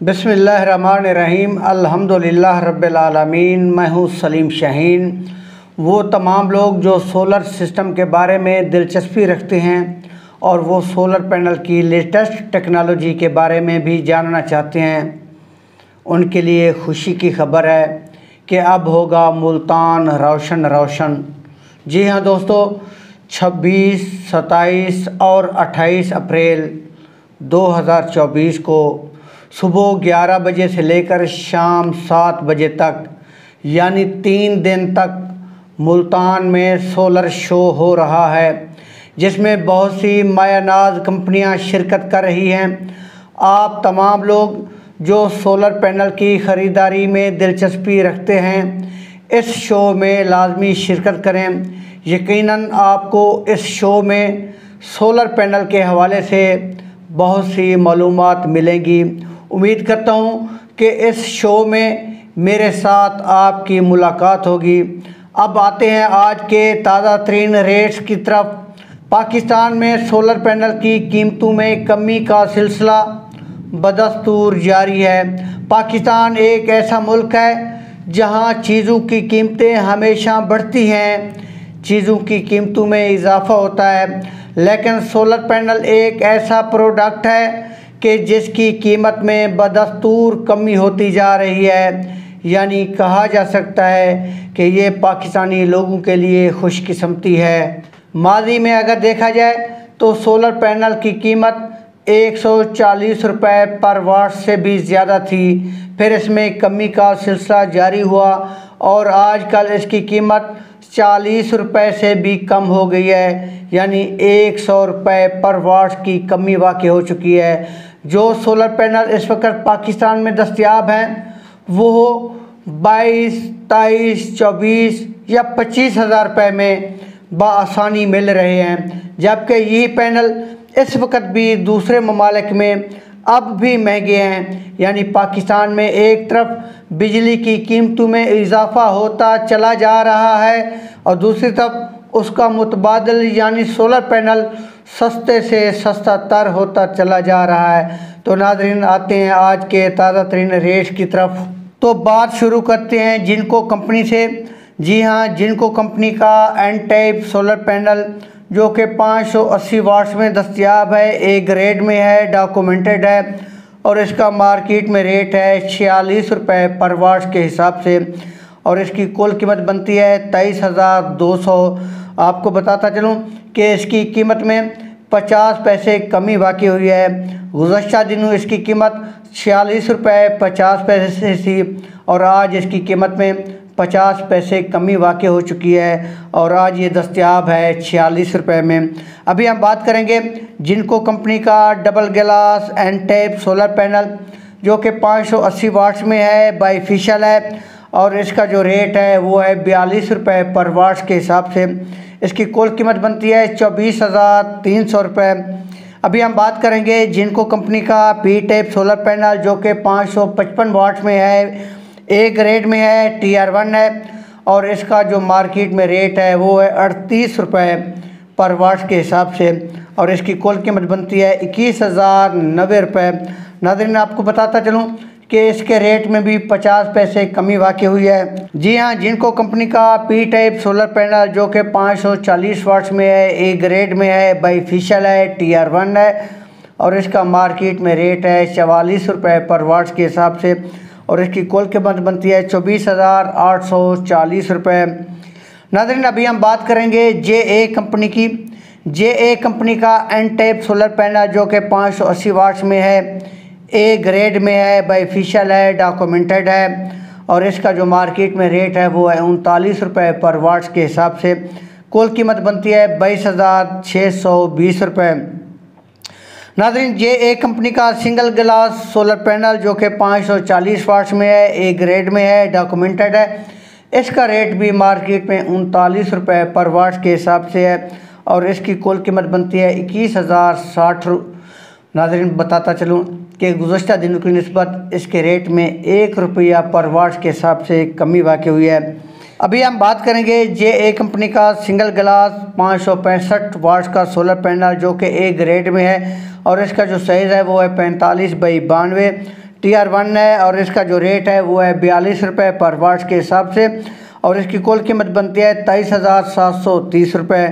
बिस्मिल्लाहिर्रहमानिर्रहीम अल्हम्दुलिल्लाह रब्बिल आलमीन। मैं हूँ सलीम शाहीन। वो तमाम लोग जो सोलर सिस्टम के बारे में दिलचस्पी रखते हैं और वो सोलर पैनल की लेटेस्ट टेक्नोलॉजी के बारे में भी जानना चाहते हैं, उनके लिए खुशी की खबर है कि अब होगा मुल्तान रोशन रोशन। जी हाँ दोस्तों, 26, 27 और 28 अप्रैल 2024 को सुबह 11 बजे से लेकर शाम 7 बजे तक यानी 3 दिन तक मुल्तान में सोलर शो हो रहा है, जिसमें बहुत सी मायानाज कंपनियां शिरकत कर रही हैं। आप तमाम लोग जो सोलर पैनल की ख़रीदारी में दिलचस्पी रखते हैं, इस शो में लाजमी शिरकत करें। यकीनन आपको इस शो में सोलर पैनल के हवाले से बहुत सी मालूमात मिलेंगी। उम्मीद करता हूँ कि इस शो में मेरे साथ आपकी मुलाकात होगी। अब आते हैं आज के ताज़ा तरीन रेट्स की तरफ। पाकिस्तान में सोलर पैनल की कीमतों में कमी का सिलसिला बदस्तूर जारी है। पाकिस्तान एक ऐसा मुल्क है जहां चीज़ों की कीमतें हमेशा बढ़ती हैं, चीज़ों की कीमतों में इजाफ़ा होता है, लेकिन सोलर पैनल एक ऐसा प्रोडक्ट है कि जिसकी कीमत में बदस्तूर कमी होती जा रही है। यानी कहा जा सकता है कि ये पाकिस्तानी लोगों के लिए खुशकिस्मती है। माजी में अगर देखा जाए तो सोलर पैनल की कीमत 140 रुपये पर वाट से भी ज़्यादा थी, फिर इसमें कमी का सिलसिला जारी हुआ और आजकल इसकी कीमत 40 रुपये से भी कम हो गई है, यानी 100 रुपये पर वाट की कमी वाक़ई हो चुकी है। जो सोलर पैनल इस वक्त पाकिस्तान में दस्तयाब हैं वो 22, 23, 24 या 25 हज़ार रुपये में बआसानी मिल रहे हैं, जबकि यही पैनल इस वक्त भी दूसरे ममालिक में अब भी महंगे हैं। यानी पाकिस्तान में एक तरफ बिजली की कीमतों में इजाफ़ा होता चला जा रहा है और दूसरी तरफ उसका मुतबादिल यानी सोलर पैनल सस्ते से सस्ता तर होता चला जा रहा है। तो नाज़रीन, आते हैं आज के ताज़ा तरीन रेट्स की तरफ। तो बात शुरू करते हैं जिनको कंपनी से। जी हाँ, जिनको कंपनी का एन टाइप सोलर पैनल जो कि 580 वाट्स में दस्तयाब है, ए ग्रेड में है, डॉक्यूमेंटेड है और इसका मार्केट में रेट है 46 रुपये पर वाट के हिसाब से और इसकी कुल कीमत बनती है 23,200। आपको बताता चलूँ कि इसकी कीमत में 50 पैसे कमी वाक़ई हुई है। गुज़श्ता दिनों इसकी कीमत 46 रुपये 50 पैसे थी और आज इसकी कीमत में 50 पैसे कमी वाक़ई हो चुकी है और आज ये दस्तयाब है 46 रुपये में। अभी हम बात करेंगे जिनको कंपनी का double glass N type solar panel जो कि 580 वाट्स में है, बाईफिशियल है और इसका जो रेट है वो है 42 रुपये पर वाट्स के हिसाब से। इसकी कुल कीमत बनती है 24,300 रुपये। अभी हम बात करेंगे जिनको कंपनी का पी टाइप सोलर पैनल जो कि 555 वाट्स में है, ए ग्रेड में है, TR1 है और इसका जो मार्केट में रेट है वो है 38 रुपये पर वाट के हिसाब से और इसकी कुल कीमत बनती है 21,090 रुपये। नाज़रीन, आपको बताता चलूँ कि इसके रेट में भी 50 पैसे कमी वाक़ई हुई है। जी हाँ, जिनको कंपनी का पी टाइप सोलर पैनल जो कि 540 वाट्स में है, ए ग्रेड में है, बाईफिशियल है, TR1 है और इसका मार्केट में रेट है 44 रुपये पर वाट के हिसाब से और इसकी कुल कीमत बनती है 24,840 रुपये। नाज़रीन, अभी हम बात करेंगे JA कंपनी की। JA कंपनी का एन टाइप सोलर पैनल जो कि 580 वाट्स में है, ए ग्रेड में है, बाईफिशियल है, डॉक्यूमेंटेड है और इसका जो मार्केट में रेट है वो है 39 रुपये पर वाट के हिसाब से। कुल कीमत बनती है 22,620 रुपये। नाज़रीन, JA कंपनी का सिंगल ग्लास सोलर पैनल जो कि 540 वाट्स में है, ए ग्रेड में है, डॉक्यूमेंटेड है, इसका रेट भी मार्केट में 39 रुपये पर वाट के हिसाब से है और इसकी कुल कीमत बनती है 21,060। नाज़रीन, बताता चलूँ कि गुज़श्ता दिनों की निस्बत इसके रेट में 1 रुपया पर वाट के हिसाब से कमी वाक़ई हुई है। अभी हम बात करेंगे JA कंपनी का सिंगल ग्लास 565 वाट्स का सोलर पैनल जो कि ए ग्रेड में है और इसका जो साइज़ है वो है 45 बाई 92, TR1 है और इसका जो रेट है वो है 42 रुपये पर वाट के हिसाब से और इसकी कुल कीमत बनती है 23,730 रुपये।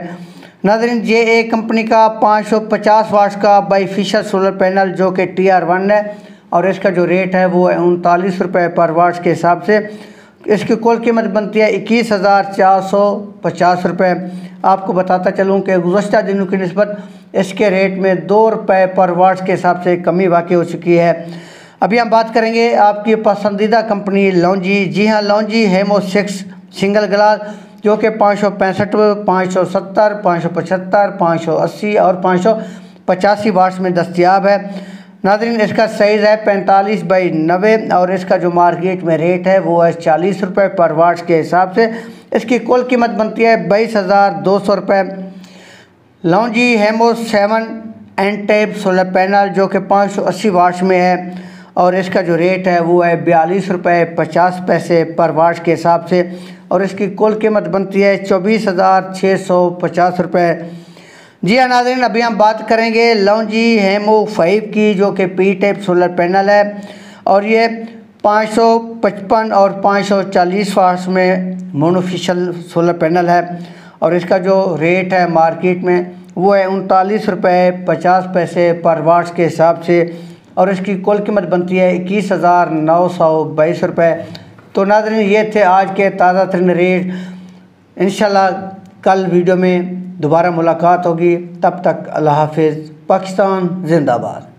नाज़रीन, JA कंपनी का 550 वाट का बाईफिशियल सोलर पैनल जो कि TR1 है और इसका जो रेट है वो है 39 रुपये पर वाट के हिसाब से। इसकी कुल कीमत बनती है 21,450 रुपये। आपको बताता चलूँ कि गुज़श्ता दिनों की निस्बत इसके रेट में 2 रुपये पर वाट के हिसाब से कमी वाक़ई हो चुकी है। अभी हम बात करेंगे आपकी पसंदीदा कंपनी लॉन्जी। जी हाँ, लॉन्जी हेमो 6 सिंगल ग्लास जो कि 565, 570, 575, 580 और 585 वाट्स में दस्तयाब है। नाज़रीन, इसका साइज़ है 45x90 और इसका जो मार्केट में रेट है वो है 40 रुपये पर वाट के हिसाब से। इसकी कुल कीमत बनती है 22,200 रुपये। Longi HiMO 7 N type solar panel जो कि 580 वाट्स में है और इसका जो रेट है वो है 42 रुपये 50 पैसे पर वाट के हिसाब से और इसकी कुल कीमत बनती है 24,650 रुपये। जी हाँ नाज़रीन, अभी हम बात करेंगे लॉन्जी हेमो 5 की जो कि P टाइप सोलर पैनल है और ये 555 और 540 वाट्स में मोनोफिशियल सोलर पैनल है और इसका जो रेट है मार्केट में वो है 39 रुपये 50 पैसे पर वाट के हिसाब से और इसकी कुल कीमत बनती है 21,922 रुपये। तो नाज़रीन, ये थे आज के ताज़ा तरीन रेट। इंशाल्लाह कल वीडियो में दोबारा मुलाकात होगी। तब तक अल्लाह हाफिज़। पाकिस्तान जिंदाबाद।